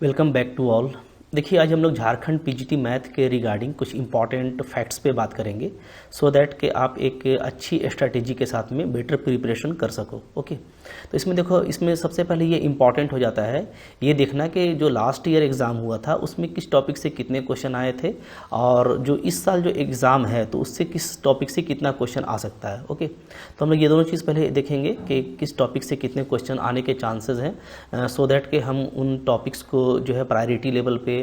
Welcome back to all. देखिए, आज हम लोग झारखंड पीजीटी मैथ के रिगार्डिंग कुछ इंपॉर्टेंट फैक्ट्स पे बात करेंगे सो दैट कि आप एक अच्छी स्ट्रैटेजी के साथ में बेटर प्रिपरेशन कर सको। ओके, तो इसमें देखो, इसमें सबसे पहले ये इंपॉर्टेंट हो जाता है ये देखना कि जो लास्ट ईयर एग्ज़ाम हुआ था उसमें किस टॉपिक से कितने क्वेश्चन आए थे और जो इस साल जो एग्ज़ाम है तो उससे किस टॉपिक से कितना क्वेश्चन आ सकता है। ओके, तो हम लोग ये दोनों चीज़ पहले देखेंगे कि किस टॉपिक से कितने क्वेश्चन आने के चांसेस हैं सो दैट कि हम उन टॉपिक्स को जो है प्रायोरिटी लेवल पे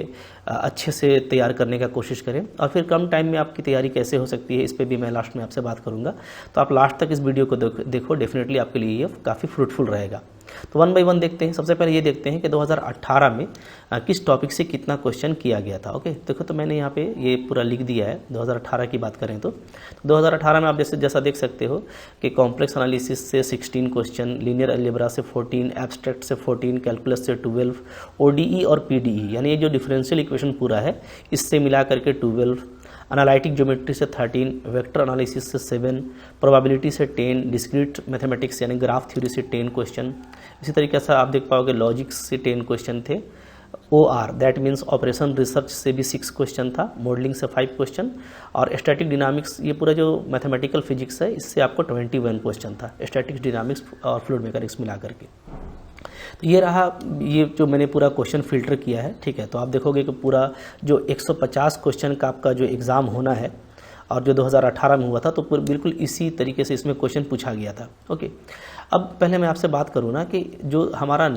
अच्छे से तैयार करने का कोशिश करें और फिर कम टाइम में आपकी तैयारी कैसे हो सकती है इस पे भी मैं लास्ट में आपसे बात करूंगा। तो आप लास्ट तक इस वीडियो को देखो, डेफिनेटली आपके लिए ये काफ़ी फ्रूटफुल रहेगा। तो वन बाय वन देखते हैं। सबसे पहले ये देखते हैं कि 2018 में किस टॉपिक से कितना क्वेश्चन किया गया था। ओके, देखो तो मैंने यहाँ पे ये पूरा लिख दिया है। 2018 की बात करें तो 2018 में आप जैसा देख सकते हो कि कॉम्प्लेक्स एनालिसिस से 16 क्वेश्चन, लीनियर अलजेब्रा से 14, एब्स्ट्रैक्ट से 14, कैलकुलस से 12, ओडीई और पीडीई यानी ये जो डिफरेंशियल इक्वेशन पूरा है इससे मिला करके 12, एनालिटिक ज्योमेट्री से 13, वेक्टर एनालिसिस से 7, प्रोबेबिलिटी से 10, डिस्क्रीट मैथमेटिक्स यानी ग्राफ थ्योरी से 10 क्वेश्चन। इसी तरीके से आप देख पाओगे लॉजिक्स से 10 क्वेश्चन थे। OR that means operation research से भी 6 क्वेश्चन था, मॉडलिंग से 5 क्वेश्चन और स्टैटिक डिनामिक्स ये पूरा जो मैथमेटिकल फिजिक्स है इससे आपको 21 क्वेश्चन था, स्टैटिक्स डिनामिक्स और फ्लूइड मैकेनिक्स मिला करके। तो ये रहा, ये जो मैंने पूरा क्वेश्चन फिल्टर किया है। ठीक है, तो आप देखोगे कि पूरा जो 150 क्वेश्चन का आपका जो एग्ज़ाम होना है और जो 2018 में हुआ था तो बिल्कुल इसी तरीके से इसमें क्वेश्चन पूछा गया था। ओके, अब पहले मैं आपसे बात करूँ ना कि जो हमारा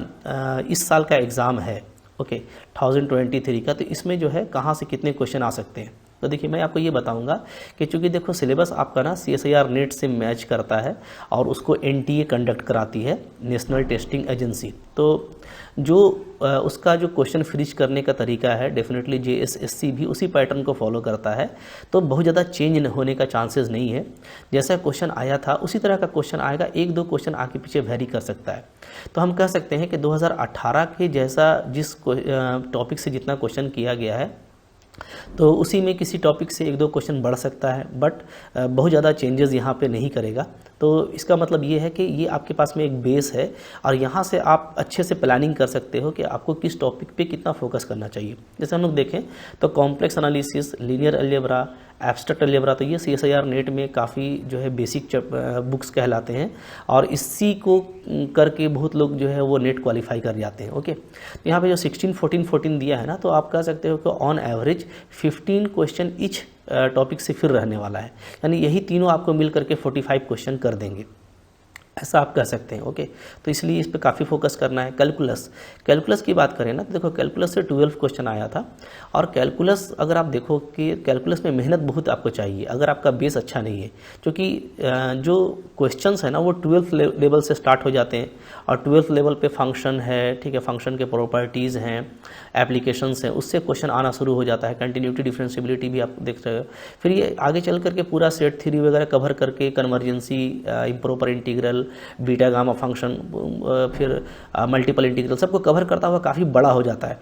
इस साल का एग्ज़ाम है, ओके 2023 का, तो इसमें जो है कहाँ से कितने क्वेश्चन आ सकते हैं। तो देखिए, मैं आपको ये बताऊंगा कि चूंकि देखो सिलेबस आपका ना CSIR नेट से मैच करता है और उसको NTA कंडक्ट कराती है, नेशनल टेस्टिंग एजेंसी। तो जो उसका जो क्वेश्चन फ्रीज करने का तरीका है डेफिनेटली JSSC भी उसी पैटर्न को फॉलो करता है। तो बहुत ज़्यादा चेंज होने का चांसेस नहीं है। जैसा क्वेश्चन आया था उसी तरह का क्वेश्चन आएगा, एक दो क्वेश्चन आगे पीछे वेरी कर सकता है। तो हम कह सकते हैं कि 2018 के जैसा जिस टॉपिक से जितना क्वेश्चन किया गया है तो उसी में किसी टॉपिक से एक दो क्वेश्चन बढ़ सकता है, बट बहुत ज़्यादा चेंजेस यहाँ पे नहीं करेगा। तो इसका मतलब ये है कि ये आपके पास में एक बेस है और यहाँ से आप अच्छे से प्लानिंग कर सकते हो कि आपको किस टॉपिक पे कितना फोकस करना चाहिए। जैसे हम लोग देखें तो complex analysis, linear algebra, abstract algebra, तो ये CSIR नेट में काफ़ी जो है बेसिक बुक्स कहलाते हैं और इसी को करके बहुत लोग जो है वो नेट क्वालिफाई कर जाते हैं। ओके, तो यहाँ पे जो 16, 14, 14 दिया है ना, तो आप कह सकते हो कि on average 15 question each topic से फिर रहने वाला है, यानी यही तीनों आपको मिल करके 45 क्वेश्चन कर देंगे, ऐसा आप कह सकते हैं। ओके, तो इसलिए इस पर काफ़ी फोकस करना है। कैलकुलस की बात करें ना, तो देखो कैलकुलस से 12 क्वेश्चन आया था और कैलकुलस अगर आप देखो कि कैलकुलस में मेहनत बहुत आपको चाहिए अगर आपका बेस अच्छा नहीं है, क्योंकि जो क्वेश्चंस है ना वो 12th लेवल से स्टार्ट हो जाते हैं और 12th लेवल पे फंक्शन है, ठीक है, फंक्शन के प्रॉपर्टीज़ हैं, एप्लीकेशंस हैं, उससे क्वेश्चन आना शुरू हो जाता है। कंटिन्यूटी, डिफरेंशियबिलिटी भी आप देख रहे हो। फिर ये आगे चल करके पूरा सेट थ्योरी वगैरह कवर करके convergency, improper integral, beta gamma function, फिर मल्टीपल इंटीग्रल सबको कवर करता हुआ काफ़ी बड़ा हो जाता है।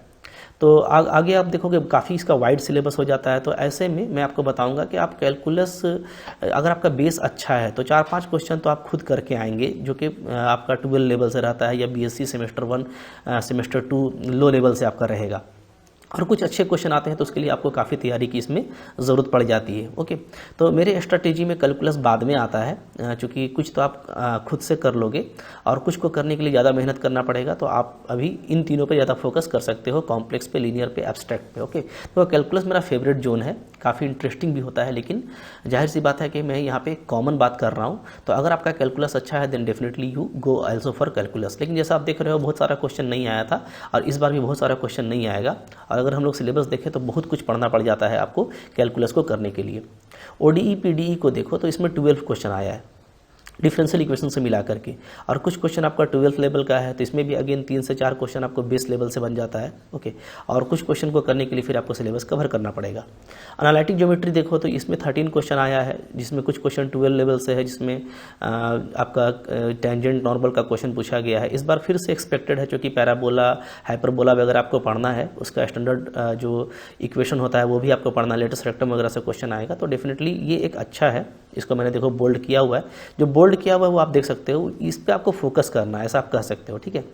तो आगे आप देखोगे काफ़ी इसका वाइड सिलेबस हो जाता है। तो ऐसे में मैं आपको बताऊंगा कि आप कैलकुलस अगर आपका बेस अच्छा है तो 4-5 क्वेश्चन तो आप खुद करके आएंगे, जो कि आपका 12 लेवल से रहता है या BSc semester 1 semester 2 low level से आपका रहेगा। और कुछ अच्छे क्वेश्चन आते हैं तो उसके लिए आपको काफ़ी तैयारी की इसमें ज़रूरत पड़ जाती है। ओके, तो मेरे स्ट्रेटेजी में कैलकुलस बाद में आता है, क्योंकि कुछ तो आप खुद से कर लोगे और कुछ को करने के लिए ज़्यादा मेहनत करना पड़ेगा। तो आप अभी इन तीनों पे ज़्यादा फोकस कर सकते हो, कॉम्प्लेक्स पे, लीनियर पे, एब्स्ट्रैक्ट पे। ओके, तो कैलकुलस मेरा फेवरेट जोन है, काफ़ी इंटरेस्टिंग भी होता है, लेकिन जाहिर सी बात है कि मैं यहाँ पे कॉमन बात कर रहा हूँ। तो अगर आपका कैलकुलस अच्छा है then definitely you go also for calculus. लेकिन जैसा आप देख रहे हो बहुत सारा क्वेश्चन नहीं आया था और इस बार भी बहुत सारा क्वेश्चन नहीं आएगा। और अगर हम लोग सिलेबस देखें तो बहुत कुछ पढ़ना पड़ जाता है आपको कैलकुलस को करने के लिए। ODE PDE को देखो तो इसमें 12 क्वेश्चन आया है डिफरेंशियल इक्वेशन से मिला करके, और कुछ क्वेश्चन आपका 12th लेवल का है तो इसमें भी अगेन 3 से 4 क्वेश्चन आपको बेस लेवल से बन जाता है। ओके, और कुछ क्वेश्चन को करने के लिए फिर आपको सिलेबस कवर करना पड़ेगा। एनालिटिक ज्योमेट्री देखो तो इसमें 13 क्वेश्चन आया है, जिसमें कुछ क्वेश्चन 12 लेवल से है, जिसमें आपका टेंजेंट नॉर्मल का क्वेश्चन पूछा गया है। इस बार फिर से एक्सपेक्टेड है, क्योंकि पैराबोला, हाइपरबोला वगैरह आपको पढ़ना है, उसका स्टैंडर्ड जो इक्वेशन होता है वो भी आपको पढ़ना है, लेटेस्ट रेक्टम वगैरह से क्वेश्चन आएगा। तो डेफिनेटली ये एक अच्छा है, इसको मैंने देखो बोल्ड किया हुआ है। जो बोल्ड किया हुआ है वो आप देख सकते हो, इस पर आपको फोकस करना है, ऐसा आप कह सकते हो। ठीक है,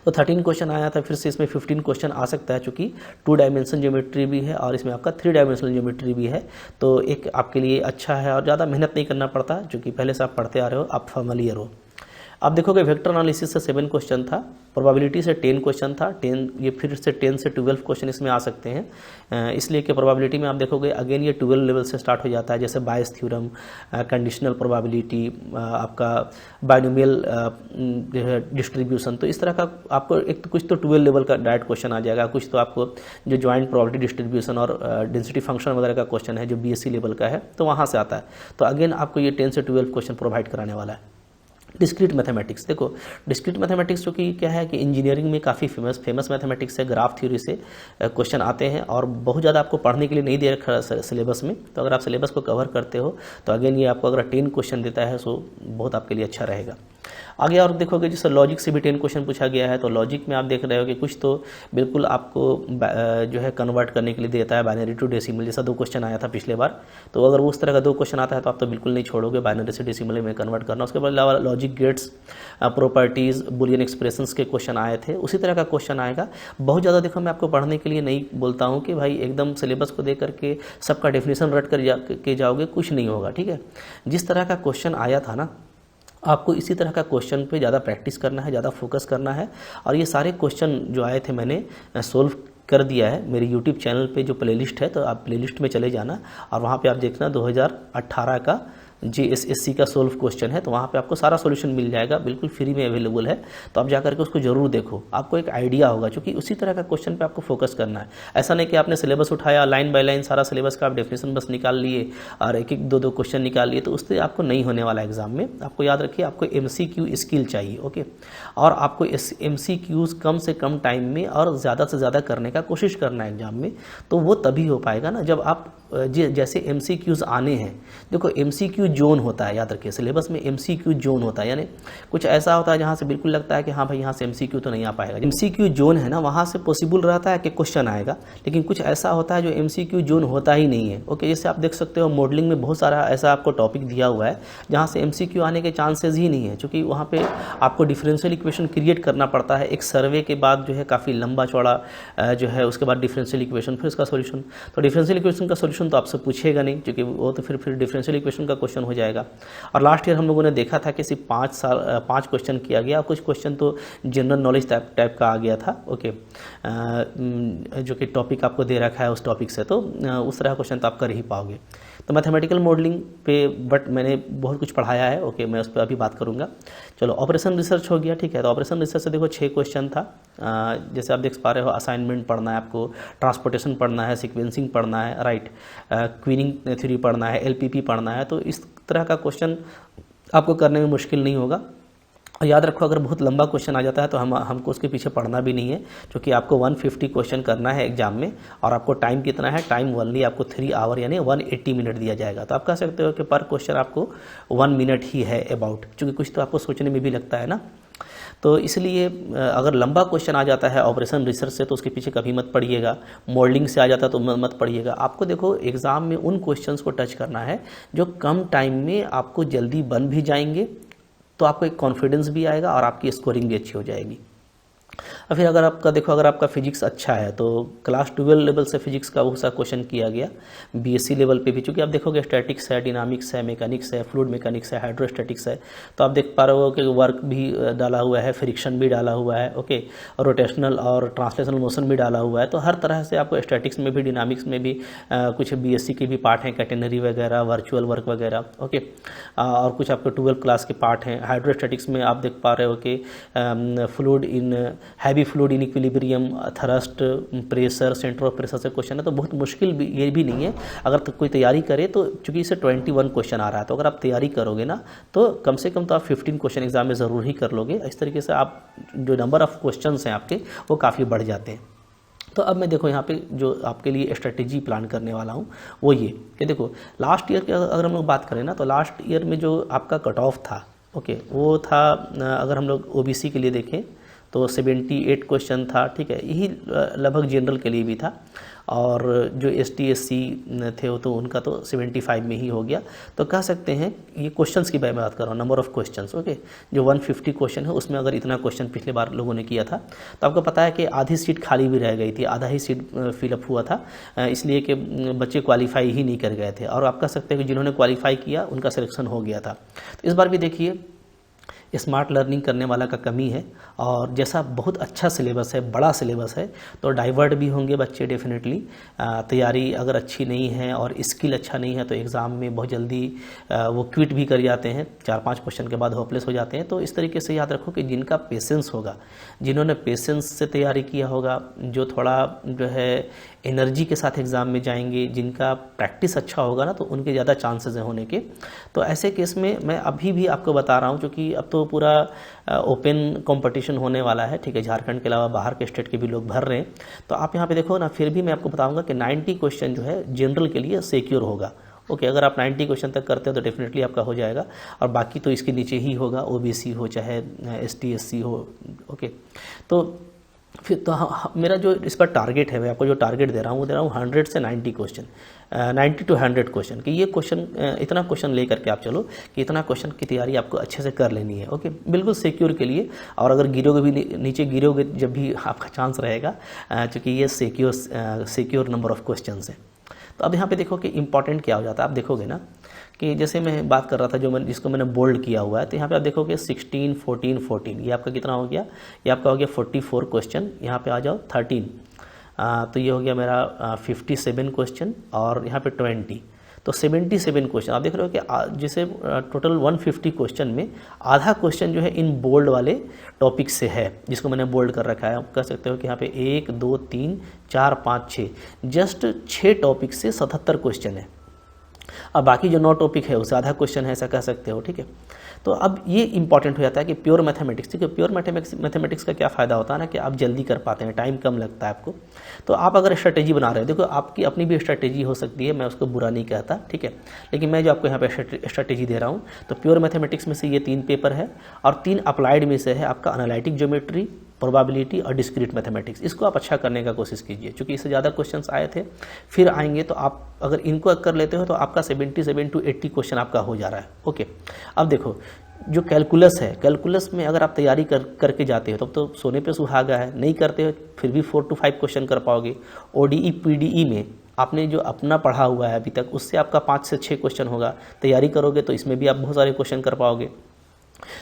तो 13 क्वेश्चन आया था, फिर से इसमें 15 क्वेश्चन आ सकता है, चूँकि 2 डायमेंशन ज्योमेट्री भी है और इसमें आपका 3 डायमेंशनल ज्योमेट्री भी है। तो एक आपके लिए अच्छा है और ज़्यादा मेहनत नहीं करना पड़ता, चूँकि पहले से आप पढ़ते आ रहे हो, आप फैमिलियर हो। आप देखोगे वेक्टर एनालिसिस से 7 क्वेश्चन था, प्रोबेबिलिटी से 10 क्वेश्चन था, 10 ये फिर से 10 से 12 क्वेश्चन इसमें आ सकते हैं। इसलिए कि प्रोबेबिलिटी में आप देखोगे अगेन ये 12 लेवल से स्टार्ट हो जाता है, जैसे बायस थ्योरम, कंडीशनल प्रोबेबिलिटी, आपका बाइनोमियल जो है डिस्ट्रीब्यूशन। तो इस तरह का आपको एक तो कुछ तो 12 लेवल का डायरेक्ट क्वेश्चन आ जाएगा, कुछ तो आपको जो ज्वाइंट प्रोबेबिलिटी डिस्ट्रीब्यूशन और डेंसिटी फंक्शन वगैरह का क्वेश्चन है जो बीएससी लेवल का है, तो वहाँ से आता है। तो अगेन आपको ये 10 से 12 क्वेश्चन प्रोवाइड कराने वाला है। डिस्क्रीट मैथमेटिक्स, देखो डिस्क्रीट मैथमेटिक्स जो कि क्या है कि इंजीनियरिंग में काफ़ी फेमस मैथमेटिक्स है, ग्राफ थ्योरी से क्वेश्चन आते हैं और बहुत ज़्यादा आपको पढ़ने के लिए नहीं दे रखा सिलेबस में। तो अगर आप सिलेबस को कवर करते हो तो अगेन ये आपको अगर 10 क्वेश्चन देता है सो बहुत आपके लिए अच्छा रहेगा। आगे और देखोगे जैसे लॉजिक से भी 10 क्वेश्चन पूछा गया है, तो लॉजिक में आप देख रहे हो कि कुछ तो बिल्कुल आपको जो है कन्वर्ट करने के लिए देता है बाइनरी टू डेसिमल, जैसा 2 क्वेश्चन आया था पिछले बार। तो अगर उस तरह का 2 क्वेश्चन आता है तो आप तो बिल्कुल नहीं छोड़ोगे बाइनरी से डेसिमल में कन्वर्ट करना। उसके बाद अलावा logic gates, properties, Boolean expressions के क्वेश्चन आए थे, उसी तरह का क्वेश्चन आएगा। बहुत ज़्यादा देखो मैं आपको पढ़ने के लिए नहीं बोलता हूँ कि भाई एकदम सिलेबस को देख करके सबका डेफिनेशन रट कर जाओगे, कुछ नहीं होगा, ठीक है। जिस तरह का क्वेश्चन आया था ना, आपको इसी तरह का क्वेश्चन पे ज़्यादा प्रैक्टिस करना है, ज़्यादा फोकस करना है। और ये सारे क्वेश्चन जो आए थे मैंने सोल्व कर दिया है मेरे यूट्यूब चैनल पे जो प्लेलिस्ट है, तो आप प्लेलिस्ट में चले जाना और वहाँ पे आप देखना 2018 का JSSC का सोल्व क्वेश्चन है, तो वहाँ पे आपको सारा सॉल्यूशन मिल जाएगा, बिल्कुल फ्री में अवेलेबल है। तो आप जा करके उसको जरूर देखो, आपको एक आइडिया होगा, क्योंकि उसी तरह का क्वेश्चन पे आपको फोकस करना है। ऐसा नहीं कि आपने सिलेबस उठाया, लाइन बाय लाइन सारा सिलेबस का आप डेफिनेशन बस निकाल लिए और एक एक 2-2 क्वेश्चन निकाल लिए, तो उससे आपको नहीं होने वाला एग्जाम में। आपको याद रखिए, आपको MCQ स्किल चाहिए, ओके। और आपको MCQs कम से कम टाइम में और ज़्यादा से ज़्यादा करने का कोशिश करना है एग्जाम में। तो वो तभी हो पाएगा ना जब आप जैसे MCQs आने हैं। देखो MCQ जोन होता है, याद रखिए सिलेबस में MCQ जोन होता है, यानी कुछ ऐसा होता है जहाँ से बिल्कुल लगता है कि हाँ भाई यहाँ से MCQ तो नहीं आ पाएगा। MCQ जोन है ना, वहाँ से पॉसिबल रहता है कि क्वेश्चन आएगा, लेकिन कुछ ऐसा होता है जो MCQ जोन होता ही नहीं है, ओके। जैसे आप देख सकते हो मॉडलिंग में बहुत सारा ऐसा आपको टॉपिक दिया हुआ है जहाँ से MCQ आने के चांसेस ही नहीं है, क्योंकि वहाँ पे आपको डिफरेंशियल इक्वेशन क्रिएट करना पड़ता है, एक सर्वे के बाद जो है काफ़ी लंबा चौड़ा जो है, उसके बाद डिफरेंशियल इक्वेशन, फिर उसका सोल्यूशन। तो डिफरेंशियल इक्वेशन का सोल्यूशन तो आपसे पूछेगा नहीं, क्योंकि वो तो फिर डिफरेंशियल इक्वेशन का क्वेश्चन हो जाएगा। और लास्ट ईयर हम लोगों ने देखा था कि सिर्फ 5 क्वेश्चन किया गया, कुछ क्वेश्चन तो जनरल नॉलेज टाइप का आ गया था, ओके, जो कि टॉपिक आपको दे रखा है उस टॉपिक से, तो उस तरह क्वेश्चन तो आप कर ही पाओगे। तो मैथमेटिकल मॉडलिंग पे बट मैंने बहुत कुछ पढ़ाया है, ओके, मैं उस पर अभी बात करूँगा। चलो ऑपरेशन रिसर्च हो गया, ठीक है। तो ऑपरेशन रिसर्च से देखो 6 क्वेश्चन था, जैसे आप देख पा रहे हो, असाइनमेंट पढ़ना है आपको, ट्रांसपोर्टेशन पढ़ना है, सीक्वेंसिंग पढ़ना है, राइट, क्वीनिंग थ्योरी पढ़ना है, LPP पढ़ना है। तो इस तरह का क्वेश्चन आपको करने में मुश्किल नहीं होगा। और याद रखो, अगर बहुत लंबा क्वेश्चन आ जाता है तो हमको उसके पीछे पढ़ना भी नहीं है, क्योंकि आपको 150 क्वेश्चन करना है एग्जाम में, और आपको टाइम कितना है, टाइम ओनली आपको 3 आवर यानी 180 मिनट दिया जाएगा। तो आप कह सकते हो कि पर क्वेश्चन आपको 1 मिनट ही है अबाउट, क्योंकि कुछ तो आपको सोचने में भी लगता है ना। तो इसलिए अगर लंबा क्वेश्चन आ जाता है ऑपरेशन रिसर्च से तो उसके पीछे कभी मत पढ़िएगा, मॉडलिंग से आ जाता है तो मत पढ़िएगा। आपको देखो एग्ज़ाम में उन क्वेश्चंस को टच करना है जो कम टाइम में आपको जल्दी बन भी जाएंगे, तो आपको एक कॉन्फिडेंस भी आएगा और आपकी स्कोरिंग भी अच्छी हो जाएगी। और फिर अगर आपका देखो, अगर आपका फिजिक्स अच्छा है तो क्लास 12 लेवल से फिजिक्स का बहुत सा क्वेश्चन किया गया, BSc लेवल पे भी, चूँकि आप देखोगे स्टैटिक्स है, डिनामिक्स है, मैकेनिक्स है, फ्लूइड मैकेनिक्स है, हाइड्रोस्टैटिक्स है, तो आप देख पा रहे हो कि वर्क भी डाला हुआ है, फ्रिक्शन भी डाला हुआ है, ओके, और रोटेशनल और ट्रांसलेशनल मोशन भी डाला हुआ है। तो हर तरह से आपको स्टैटिक्स में भी, डिनामिक्स में भी कुछ BSc के भी पार्ट हैं, कैटेनरी वगैरह, वर्चुअल वर्क वगैरह, ओके, और कुछ आपको 12 क्लास के पार्ट हैं। हाइड्रोस्टैटिक्स में आप देख पा रहे हो कि fluid in heavy fluid in equilibrium, thrust, pressure, centre of pressure से क्वेश्चन है। तो बहुत मुश्किल भी ये भी नहीं है, अगर तो कोई तैयारी करे तो, चूँकि इसे 21 क्वेश्चन आ रहा है, तो अगर आप तैयारी करोगे ना तो कम से कम तो आप 15 क्वेश्चन एग्जाम में ज़रूर ही कर लोगे। इस तरीके से आप जो नंबर ऑफ़ क्वेश्चन हैं आपके वो काफ़ी बढ़ जाते हैं। तो अब मैं देखो यहाँ पे जो आपके लिए स्ट्रेटेजी प्लान करने वाला हूँ वो ये कि देखो, लास्ट ईयर की अगर हम लोग बात करें ना, तो लास्ट ईयर में जो आपका कट ऑफ था, ओके, वो था, अगर हम लोग OBC के लिए देखें तो 78 क्वेश्चन था, ठीक है, यही लगभग जनरल के लिए भी था। और जो ST SC थे वो तो उनका तो 75 में ही हो गया। तो कह सकते हैं ये क्वेश्चंस की बात कर रहा हूँ, नंबर ऑफ़ क्वेश्चंस, ओके। जो 150 क्वेश्चन है उसमें अगर इतना क्वेश्चन पिछले बार लोगों ने किया था तो आपको पता है कि आधी सीट खाली भी रह गई थी, आधा ही सीट फिलअप हुआ था, इसलिए कि बच्चे क्वालिफाई ही नहीं कर गए थे। और आप कह सकते हैं कि जिन्होंने क्वालिफाई किया उनका सिलेक्शन हो गया था। तो इस बार भी देखिए स्मार्ट लर्निंग करने वाला का कमी है, और जैसा बहुत अच्छा सिलेबस है, बड़ा सिलेबस है, तो डाइवर्ट भी होंगे बच्चे डेफिनेटली। तैयारी अगर अच्छी नहीं है और स्किल अच्छा नहीं है तो एग्ज़ाम में बहुत जल्दी वो क्विट भी कर जाते हैं, 4-5 क्वेश्चन के बाद होपलेस हो जाते हैं। तो इस तरीके से याद रखो कि जिनका पेशेंस होगा, जिन्होंने पेशेंस से तैयारी किया होगा, जो थोड़ा जो है एनर्जी के साथ एग्ज़ाम में जाएंगे, जिनका प्रैक्टिस अच्छा होगा ना, तो उनके ज़्यादा चांसेस हैं होने के। तो ऐसे केस में मैं अभी भी आपको बता रहा हूँ, क्योंकि अब तो पूरा ओपन कंपटीशन होने वाला है, ठीक है, झारखंड के अलावा बाहर के स्टेट के भी लोग भर रहे हैं। तो आप यहाँ पे देखो ना, फिर भी मैं आपको बताऊंगा कि 90 क्वेश्चन जो है जनरल के लिए सिक्योर होगा, ओके। अगर आप 90 क्वेश्चन तक करते हो तो डेफिनेटली आपका हो जाएगा, और बाकी तो इसके नीचे ही होगा, OBC हो चाहे ST SC हो, ओके। तो फिर तो मेरा जो इस पर टारगेट है, मैं आपको जो टारगेट दे रहा हूँ वो दे रहा हूँ 100 से 90 क्वेश्चन, 90 to 100 क्वेश्चन, कि ये क्वेश्चन इतना क्वेश्चन लेकर के आप चलो कि इतना क्वेश्चन की तैयारी आपको अच्छे से कर लेनी है, ओके, बिल्कुल सिक्योर के लिए। और अगर गिरोगे भी, नीचे गिरोगे जब भी आपका चांस रहेगा, क्योंकि ये सिक्योर नंबर ऑफ़ क्वेश्चन है। तो अब यहाँ पे देखो कि इंपॉर्टेंट क्या हो जाता है। आप देखोगे ना कि जैसे मैं बात कर रहा था, जिसको मैंने बोल्ड किया हुआ है, तो यहाँ पे आप देखोगे 16, 14, 14, ये आपका कितना हो गया, ये आपका हो गया 44 क्वेश्चन। यहाँ पे आ जाओ 13, तो ये हो गया मेरा 57 क्वेश्चन, और यहाँ पे 20, तो 77 क्वेश्चन। आप देख रहे हो कि जैसे टोटल 150 क्वेश्चन में आधा क्वेश्चन जो है इन बोल्ड वाले टॉपिक से है, जिसको मैंने बोल्ड कर रखा है। आप कह सकते हो कि यहाँ पे 1, 2, 3, 4, 5, 6, जस्ट 6 टॉपिक से 77 क्वेश्चन है। अब बाकी जो 9 टॉपिक है उससे आधा क्वेश्चन है, ऐसा कह सकते हो, ठीक है। तो अब ये इंपॉर्टेंट हो जाता है कि प्योर मैथमेटिक्स, ठीक है, प्योर मैथमेटिक्स का क्या फ़ायदा होता है ना, कि आप जल्दी कर पाते हैं, टाइम कम लगता है आपको। तो आप अगर स्ट्रेटेजी बना रहे हो, देखो आपकी अपनी भी स्ट्रेटेजी हो सकती है, मैं उसको बुरा नहीं कहता, ठीक है, लेकिन मैं जो आपको यहाँ पे स्ट्रेटेजी दे रहा हूँ, तो प्योर मैथमेटिक्स में से ये 3 पेपर है, और 3 अप्लाइड में से है आपका एनालिटिक ज्योमेट्री, प्रोबेबिलिटी और डिस्क्रीट मैथमेटिक्स। इसको आप अच्छा करने का कोशिश कीजिए, क्योंकि इससे ज़्यादा क्वेश्चंस आए थे, फिर आएंगे, तो आप अगर इनको कर लेते हो तो आपका 77 to 80 क्वेश्चन आपका हो जा रहा है, ओके। अब देखो जो कैलकुलस है, कैलकुलस में अगर आप तैयारी करके जाते हो तब तो सोने पे सुहागा है, नहीं करते हो फिर भी 4 to 5 क्वेश्चन कर पाओगे। ODE PDE में आपने जो अपना पढ़ा हुआ है अभी तक, उससे आपका 5 से 6 क्वेश्चन होगा, तैयारी करोगे तो इसमें भी आप बहुत सारे क्वेश्चन कर पाओगे।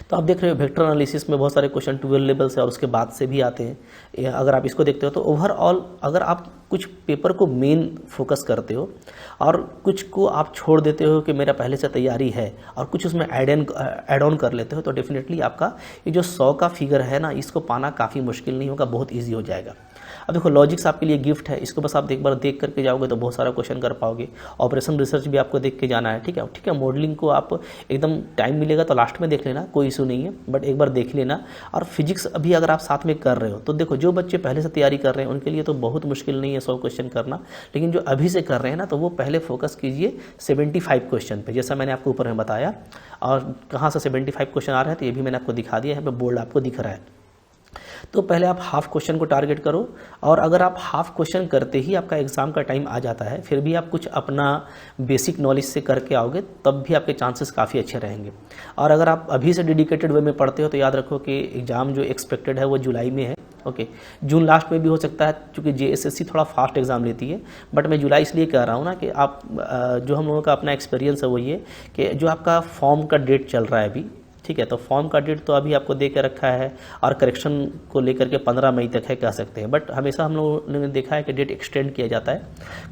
तो आप देख रहे हो वेक्टर एनालिसिस में बहुत सारे क्वेश्चन 12 लेवल से और उसके बाद से भी आते हैं। अगर आप इसको देखते हो तो ओवरऑल अगर आप कुछ पेपर को मेन फोकस करते हो और कुछ को आप छोड़ देते हो कि मेरा पहले से तैयारी है, और कुछ उसमें ऐड ऑन कर लेते हो, तो डेफिनेटली आपका ये जो 100 का फिगर है ना, इसको पाना काफ़ी मुश्किल नहीं होगा, बहुत ईजी हो जाएगा। अब देखो लॉजिक्स आपके लिए गिफ्ट है, इसको बस आप एक बार देख करके जाओगे तो बहुत सारा क्वेश्चन कर पाओगे। ऑपरेशन रिसर्च भी आपको देख के जाना है, ठीक है। मॉडलिंग को आप एकदम टाइम मिलेगा तो लास्ट में देख लेना, कोई इशू नहीं है, बट एक बार देख लेना। और फिजिक्स अभी अगर आप साथ में कर रहे हो तो देखो, जो बच्चे पहले से तैयारी कर रहे हैं उनके लिए तो बहुत मुश्किल नहीं है 100 क्वेश्चन करना, लेकिन जो अभी से कर रहे हैं ना, तो वो पहले फोकस कीजिए 75 क्वेश्चन पे, जैसा मैंने आपको ऊपर में बताया। और कहाँ से 75 क्वेश्चन आ रहे हैं तो ये भी मैंने आपको दिखा दिया, यहाँ पे बोर्ड आपको दिख रहा है। तो पहले आप हाफ क्वेश्चन को टारगेट करो, और अगर आप हाफ क्वेश्चन करते ही आपका एग्ज़ाम का टाइम आ जाता है, फिर भी आप कुछ अपना बेसिक नॉलेज से करके आओगे, तब भी आपके चांसेस काफ़ी अच्छे रहेंगे। और अगर आप अभी से डेडिकेटेड वे में पढ़ते हो तो याद रखो कि एग्ज़ाम जो एक्सपेक्टेड है वो जुलाई में है, ओके। जून लास्ट में भी हो सकता है, क्योंकि JSSC थोड़ा फास्ट एग्ज़ाम लेती है, बट मैं जुलाई इसलिए कह रहा हूँ ना कि आप जो हम लोगों का अपना एक्सपीरियंस है वो ये कि जो आपका फॉर्म का डेट चल रहा है अभी, ठीक है, तो फॉर्म का डेट तो अभी आपको दे के रखा है, और करेक्शन को लेकर के 15 मई तक है कह सकते हैं, बट हमेशा हम लोगों ने देखा है कि डेट एक्सटेंड किया जाता है,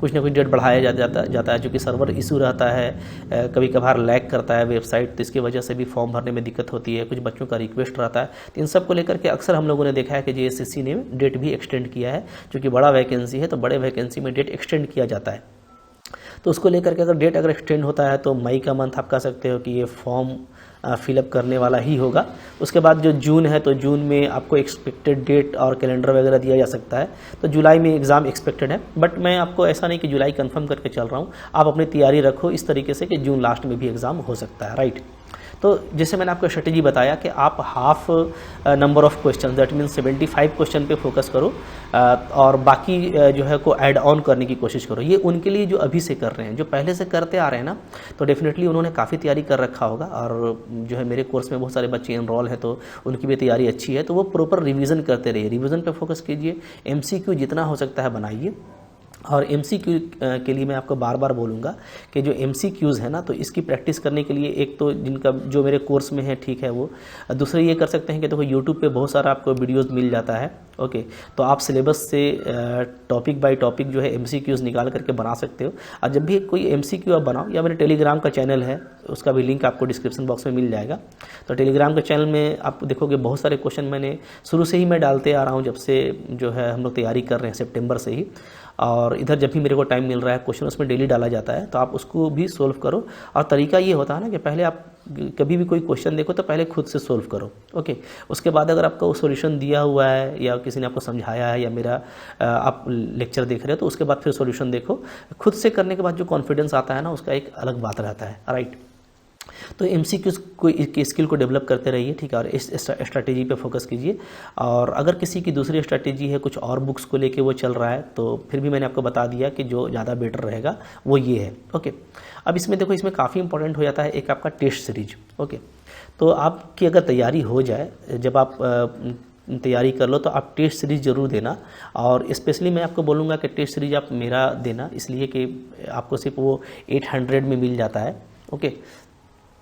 कुछ ना कुछ डेट बढ़ाया जाता है, क्योंकि सर्वर इशू रहता है, कभी कभार लैग करता है वेबसाइट, तो इसकी वजह से भी फॉर्म भरने में दिक्कत होती है, कुछ बच्चों का रिक्वेस्ट रहता है। तो इन सब को लेकर के अक्सर हम लोगों ने देखा है कि JSSC ने डेट भी एक्सटेंड किया है, क्योंकि बड़ा वैकेंसी है तो बड़े वैकेंसी में डेट एक्सटेंड किया जाता है। तो उसको लेकर के अगर डेट अगर एक्सटेंड होता है तो मई का मंथ आप कह सकते हो कि ये फॉर्म फिलअप करने वाला ही होगा। उसके बाद जो जून है तो जून में आपको एक्सपेक्टेड डेट और कैलेंडर वगैरह दिया जा सकता है, तो जुलाई में एग्ज़ाम एक्सपेक्टेड है, बट मैं आपको ऐसा नहीं कि जुलाई कंफर्म करके चल रहा हूँ, आप अपनी तैयारी रखो इस तरीके से कि जून लास्ट में भी एग्ज़ाम हो सकता है, राइट। तो जैसे मैंने आपको स्ट्रेटेजी बताया कि आप half number of question, that means 75 question पे फोकस करो और बाकी जो है को ऐड ऑन करने की कोशिश करो। ये उनके लिए जो अभी से कर रहे हैं, जो पहले से करते आ रहे हैं ना, तो डेफिनेटली उन्होंने काफ़ी तैयारी कर रखा होगा। और जो है मेरे कोर्स में बहुत सारे बच्चे एनरोल हैं तो उनकी भी तैयारी अच्छी है, तो वो प्रॉपर रिवीजन करते रहिए, रिवीजन पे फोकस कीजिए, MCQ जितना हो सकता है बनाइए। और MCQ के लिए मैं आपको बार बार बोलूँगा कि जो MCQs है ना, तो इसकी प्रैक्टिस करने के लिए एक तो जिनका जो मेरे कोर्स में है, ठीक है, वो दूसरे ये कर सकते हैं कि देखो यूट्यूब पे बहुत सारा आपको वीडियोस मिल जाता है, ओके, तो आप सिलेबस से टॉपिक बाय टॉपिक जो है MCQs निकाल करके बना सकते हो। और जब भी कोई MCQ आप बनाओ, या मेरे टेलीग्राम का चैनल है, उसका भी लिंक आपको डिस्क्रिप्शन बॉक्स में मिल जाएगा, तो टेलीग्राम के चैनल में आप देखोगे बहुत सारे क्वेश्चन मैंने शुरू से ही मैं डालते आ रहा हूँ, जब से जो है हम लोग तैयारी कर रहे हैं सितंबर से ही। और इधर जब भी मेरे को टाइम मिल रहा है क्वेश्चन उसमें डेली डाला जाता है, तो आप उसको भी सोल्व करो। और तरीका ये होता है ना कि पहले आप कभी भी कोई क्वेश्चन देखो तो पहले खुद से सोल्व करो, ओके। उसके बाद अगर आपका वो सॉल्यूशन दिया हुआ है या किसी ने आपको समझाया है या मेरा आप लेक्चर देख रहे हो, तो उसके बाद फिर सॉल्यूशन देखो। खुद से करने के बाद जो कॉन्फिडेंस आता है ना, उसका एक अलग बात रहता है, राइट। तो MCQs की स्किल को डेवलप करते रहिए, ठीक है, और इस स्ट्रैटेजी पे फोकस कीजिए। और अगर किसी की दूसरी स्ट्रैटेजी है, कुछ और बुक्स को लेके वो चल रहा है, तो फिर भी मैंने आपको बता दिया कि जो ज़्यादा बेटर रहेगा वो ये है, ओके। अब इसमें देखो, इसमें काफ़ी इंपॉर्टेंट हो जाता है एक आपका टेस्ट सीरीज, ओके। तो आपकी अगर तैयारी हो जाए, जब आप तैयारी कर लो, तो आप टेस्ट सीरीज ज़रूर देना। और स्पेशली मैं आपको बोलूँगा कि टेस्ट सीरीज आप मेरा देना, इसलिए कि आपको सिर्फ वो 800 में मिल जाता है, ओके।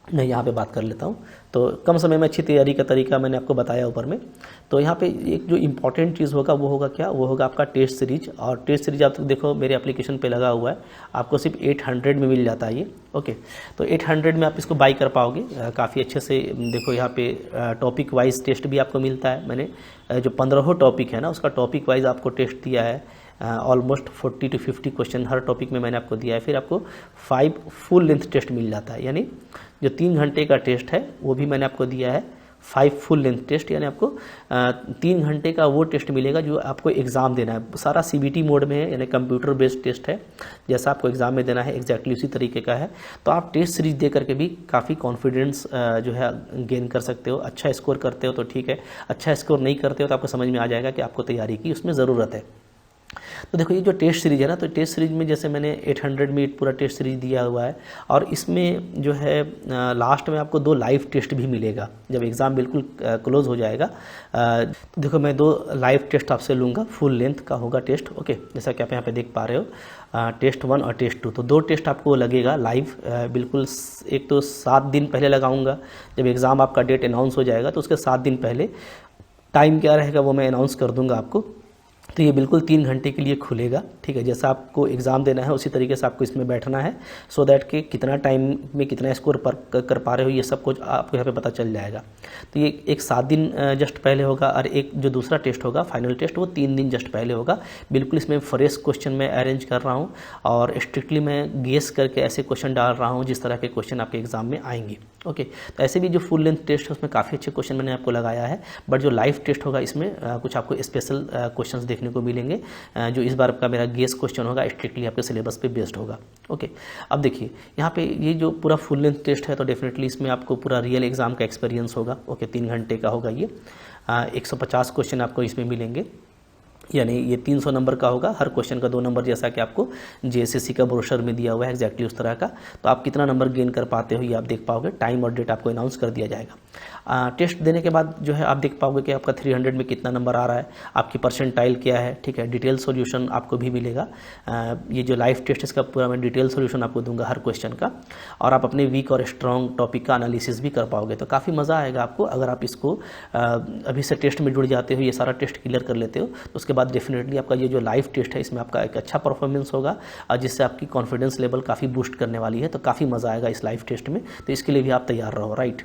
मैं यहाँ पे बात कर लेता हूँ, तो कम समय में अच्छी तैयारी का तरीका मैंने आपको बताया ऊपर में। तो यहाँ पे एक जो इम्पॉर्टेंट चीज़ होगा वो होगा क्या, वो होगा आपका टेस्ट सीरीज। और टेस्ट सीरीज आप देखो मेरे एप्लीकेशन पे लगा हुआ है, आपको सिर्फ 800 में मिल जाता है ये, ओके। तो 800 में आप इसको बाई कर पाओगे काफ़ी अच्छे से। देखो यहाँ पे टॉपिक वाइज टेस्ट भी आपको मिलता है। मैंने जो 15 टॉपिक है ना, उसका टॉपिक वाइज आपको टेस्ट दिया है, almost 40 to 50 question her topic में मैंने आपको दिया है। फिर आपको 5 फुल लेंथ टेस्ट मिल जाता है, यानी जो 3 घंटे का टेस्ट है वो भी मैंने आपको दिया है। 5 फुल लेंथ टेस्ट, यानी आपको 3 घंटे का वो टेस्ट मिलेगा जो आपको एग्ज़ाम देना है। सारा CBT मोड में है, यानी कंप्यूटर बेस्ड टेस्ट है, जैसा आपको एग्ज़ाम में देना है एग्जैक्टली उसी तरीके का है। तो आप टेस्ट सीरीज दे करके भी काफ़ी कॉन्फिडेंस जो है गेन कर सकते हो। अच्छा स्कोर करते हो तो ठीक है, अच्छा स्कोर नहीं करते हो तो आपको समझ में आ जाएगा कि आपको तैयारी की उसमें ज़रूरत है। तो देखो ये जो टेस्ट सीरीज है ना, तो टेस्ट सीरीज में जैसे मैंने 800 में पूरा टेस्ट सीरीज दिया हुआ है, और इसमें जो है लास्ट में आपको 2 लाइव टेस्ट भी मिलेगा जब एग्ज़ाम बिल्कुल क्लोज हो जाएगा। तो देखो मैं 2 लाइव टेस्ट आपसे लूँगा, फुल लेंथ का होगा टेस्ट, ओके, जैसा कि आप यहाँ पे देख पा रहे हो, टेस्ट 1 और टेस्ट 2। तो 2 टेस्ट आपको लगेगा लाइव, बिल्कुल। एक तो 7 दिन पहले लगाऊंगा, जब एग्ज़ाम आपका डेट अनाउंस हो जाएगा तो उसके 7 दिन पहले। टाइम क्या रहेगा वो मैं अनाउंस कर दूंगा आपको। तो ये बिल्कुल 3 घंटे के लिए खुलेगा, ठीक है। जैसा आपको एग्ज़ाम देना है उसी तरीके से आपको इसमें बैठना है, सो दैट कि कितना टाइम में कितना स्कोर कर पा रहे हो ये सब कुछ आपको यहाँ पे पता चल जाएगा। तो ये एक 7 दिन जस्ट पहले होगा, और एक जो दूसरा टेस्ट होगा फाइनल टेस्ट, वो 3 दिन जस्ट पहले होगा। बिल्कुल इसमें फ्रेश क्वेश्चन मैं अरेंज कर रहा हूँ, और स्ट्रिक्टली मैं गेस करके ऐसे क्वेश्चन डाल रहा हूँ जिस तरह के क्वेश्चन आपके एग्जाम में आएंगे, ओके। तो ऐसे भी जो फुल लेंथ टेस्ट है उसमें काफ़ी अच्छे क्वेश्चन मैंने आपको लगाया है, बट जो लाइव टेस्ट होगा इसमें कुछ आपको स्पेशल क्वेश्चंस देखने को मिलेंगे, जो इस बार का मेरा गेस क्वेश्चन होगा स्ट्रिक्टली आपके सिलेबस पे बेस्ड होगा, ओके। अब देखिए यहाँ पे ये जो पूरा फुल लेंथ टेस्ट है, तो डेफिनेटली इसमें आपको पूरा रियल एग्जाम का एक्सपीरियंस होगा, ओके। 3 घंटे का होगा ये, 150 क्वेश्चन आपको इसमें मिलेंगे, यानी ये 300 नंबर का होगा, हर क्वेश्चन का 2 नंबर, जैसा कि आपको JSSC का ब्रोशर में दिया हुआ है एग्जैक्टली उस तरह का। तो आप कितना नंबर गेन कर पाते हो ये आप देख पाओगे, टाइम और डेट आपको अनाउंस कर दिया जाएगा। टेस्ट देने के बाद जो है आप देख पाओगे कि आपका 300 में कितना नंबर आ रहा है, आपकी परसेंटाइल क्या है, ठीक है। डिटेल सॉल्यूशन आपको भी मिलेगा। ये जो लाइव टेस्ट इसका पूरा मैं डिटेल सॉल्यूशन आपको दूंगा हर क्वेश्चन का, और आप अपने वीक और स्ट्रॉन्ग टॉपिक का एनालिसिस भी कर पाओगे। तो काफ़ी मज़ा आएगा आपको अगर आप इसको अभी से टेस्ट में जुड़ जाते हो, ये सारा टेस्ट क्लियर कर लेते हो, तो उसके बाद डेफिनेटली आपका ये जो लाइव टेस्ट है इसमें आपका एक अच्छा परफॉर्मेंस होगा, और जिससे आपकी कॉन्फिडेंस लेवल काफ़ी बूस्ट करने वाली है। तो काफ़ी मज़ा आएगा इस लाइव टेस्ट में, तो इसके लिए भी आप तैयार रहो, राइट।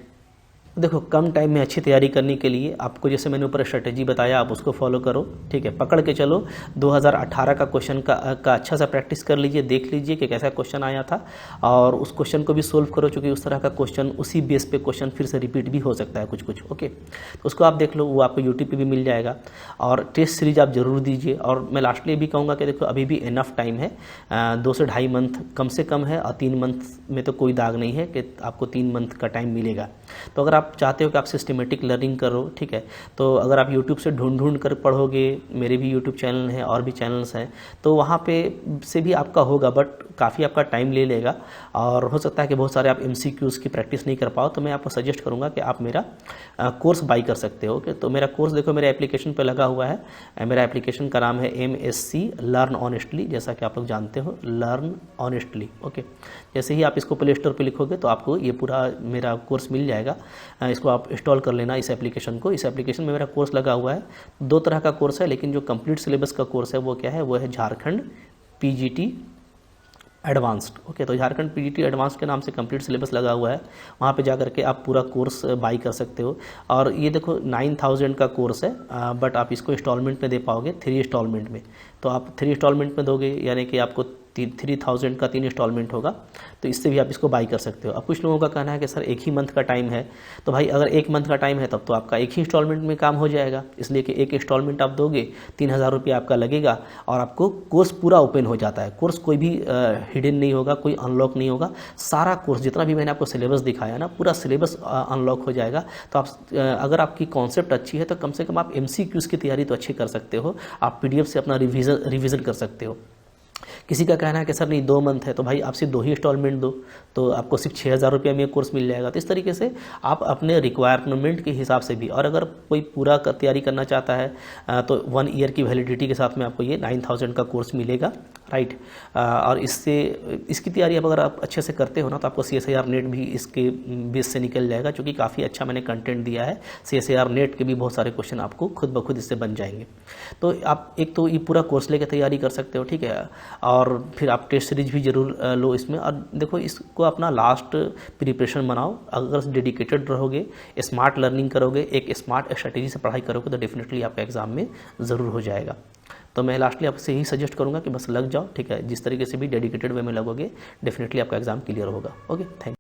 देखो कम टाइम में अच्छी तैयारी करने के लिए आपको जैसे मैंने ऊपर स्ट्रेटेजी बताया आप उसको फॉलो करो, ठीक है। पकड़ के चलो, 2018 का क्वेश्चन का अच्छा सा प्रैक्टिस कर लीजिए, देख लीजिए कि कैसा क्वेश्चन आया था और उस क्वेश्चन को भी सोल्व करो, क्योंकि उस तरह का क्वेश्चन उसी बेस पे क्वेश्चन फिर से रिपीट भी हो सकता है कुछ कुछ, ओके। तो उसको आप देख लो, वो आपको यूट्यूब पर भी मिल जाएगा। और टेस्ट सीरीज आप जरूर दीजिए। और मैं लास्टली भी कहूँगा कि देखो अभी भी इनफ टाइम है, 2 से ढाई मंथ कम से कम है, और 3 मंथ में तो कोई दाग नहीं है कि आपको 3 मंथ का टाइम मिलेगा। तो अगर आप चाहते हो कि आप सिस्टमेटिक लर्निंग करो, ठीक है, तो अगर आप यूट्यूब से ढूंढ कर पढ़ोगे, मेरे भी यूट्यूब चैनल हैं और भी चैनल्स हैं, तो वहाँ पे से भी आपका होगा, बट काफ़ी आपका टाइम ले लेगा और हो सकता है कि बहुत सारे आप MCQs की प्रैक्टिस नहीं कर पाओ। तो मैं आपको सजेस्ट करूँगा कि आप मेरा कोर्स बाई कर सकते हो, ओके। तो मेरा कोर्स देखो मेरे एप्लीकेशन पे लगा हुआ है। मेरा एप्लीकेशन का नाम है MSc लर्न ऑनेस्टली, जैसा कि आप लोग जानते हो, लर्न ऑनेस्टली, ओके। जैसे ही आप इसको प्ले स्टोर पर लिखोगे तो आपको ये पूरा मेरा कोर्स मिल जाएगा। इसको आप इंस्टॉल कर लेना, इस एप्लीकेशन को। इस एप्लीकेशन में मेरा कोर्स लगा हुआ है। 2 तरह का कोर्स है, लेकिन जो कंप्लीट सिलेबस का कोर्स है वो क्या है, वो है झारखंड PGT एडवांस्ड, ओके। तो झारखंड PGT एडवांस्ड के नाम से कंप्लीट सिलेबस लगा हुआ है। वहाँ पे जा करके आप पूरा कोर्स बाई कर सकते हो। और ये देखो 9000 का कोर्स है, बट आप इसको इंस्टॉलमेंट में दे पाओगे, 3 इंस्टॉलमेंट में। तो आप 3 इंस्टॉलमेंट में दोगे, यानी कि आपको 3000 का 3 इंस्टॉलमेंट होगा, तो इससे भी आप इसको बाई कर सकते हो। अब कुछ लोगों का कहना है कि सर 1 ही मंथ का टाइम है, तो भाई अगर 1 मंथ का टाइम है तब तो आपका 1 ही इंस्टॉलमेंट में काम हो जाएगा, इसलिए कि 1 इंस्टॉलमेंट आप दोगे 3000 रुपये आपका लगेगा और आपको कोर्स पूरा ओपन हो जाता है। कोर्स कोई भी हिडन नहीं होगा, कोई अनलॉक नहीं होगा, सारा कोर्स जितना भी मैंने आपको सिलेबस दिखाया ना, पूरा सिलेबस अनलॉक हो जाएगा। तो आप अगर आपकी कॉन्सेप्ट अच्छी है तो कम से कम आप MCQs की तैयारी तो अच्छी कर सकते हो, आप PDF से अपना रिविज़न कर सकते हो। किसी का कहना है कि सर नहीं 2 मंथ है, तो भाई आप सिर्फ 2 ही इंस्टॉलमेंट दो, तो आपको सिर्फ 6000 रुपये में कोर्स मिल जाएगा। तो इस तरीके से आप अपने रिक्वायरमेंट के हिसाब से भी, और अगर कोई पूरा तैयारी करना चाहता है तो 1 ईयर की वैलिडिटी के साथ में आपको ये 9000 का कोर्स मिलेगा, राइट। और इसकी तैयारी अब अगर आप अच्छे से करते हो ना, तो आपको CSIR नेट भी इसके बेस से निकल जाएगा, क्योंकि काफ़ी अच्छा मैंने कंटेंट दिया है। CSIR नेट के भी बहुत सारे क्वेश्चन आपको खुद ब खुद इससे बन जाएंगे। तो आप एक तो ये पूरा कोर्स लेकर तैयारी कर सकते हो, ठीक है। और फिर आप टेस्ट सीरीज भी जरूर लो इसमें। और देखो इसको अपना लास्ट प्रिपरेशन बनाओ। अगर डेडिकेटेड रहोगे, स्मार्ट लर्निंग करोगे, एक स्मार्ट स्ट्रेटेजी से पढ़ाई करोगे, तो डेफिनेटली आपका एग्जाम में ज़रूर हो जाएगा। तो मैं लास्टली आपसे यही सजेस्ट करूंगा कि बस लग जाओ, ठीक है। जिस तरीके से भी डेडिकेटेड वे में लगोगे, डेफिनेटली आपका एग्जाम क्लियर होगा, ओके। Thank you.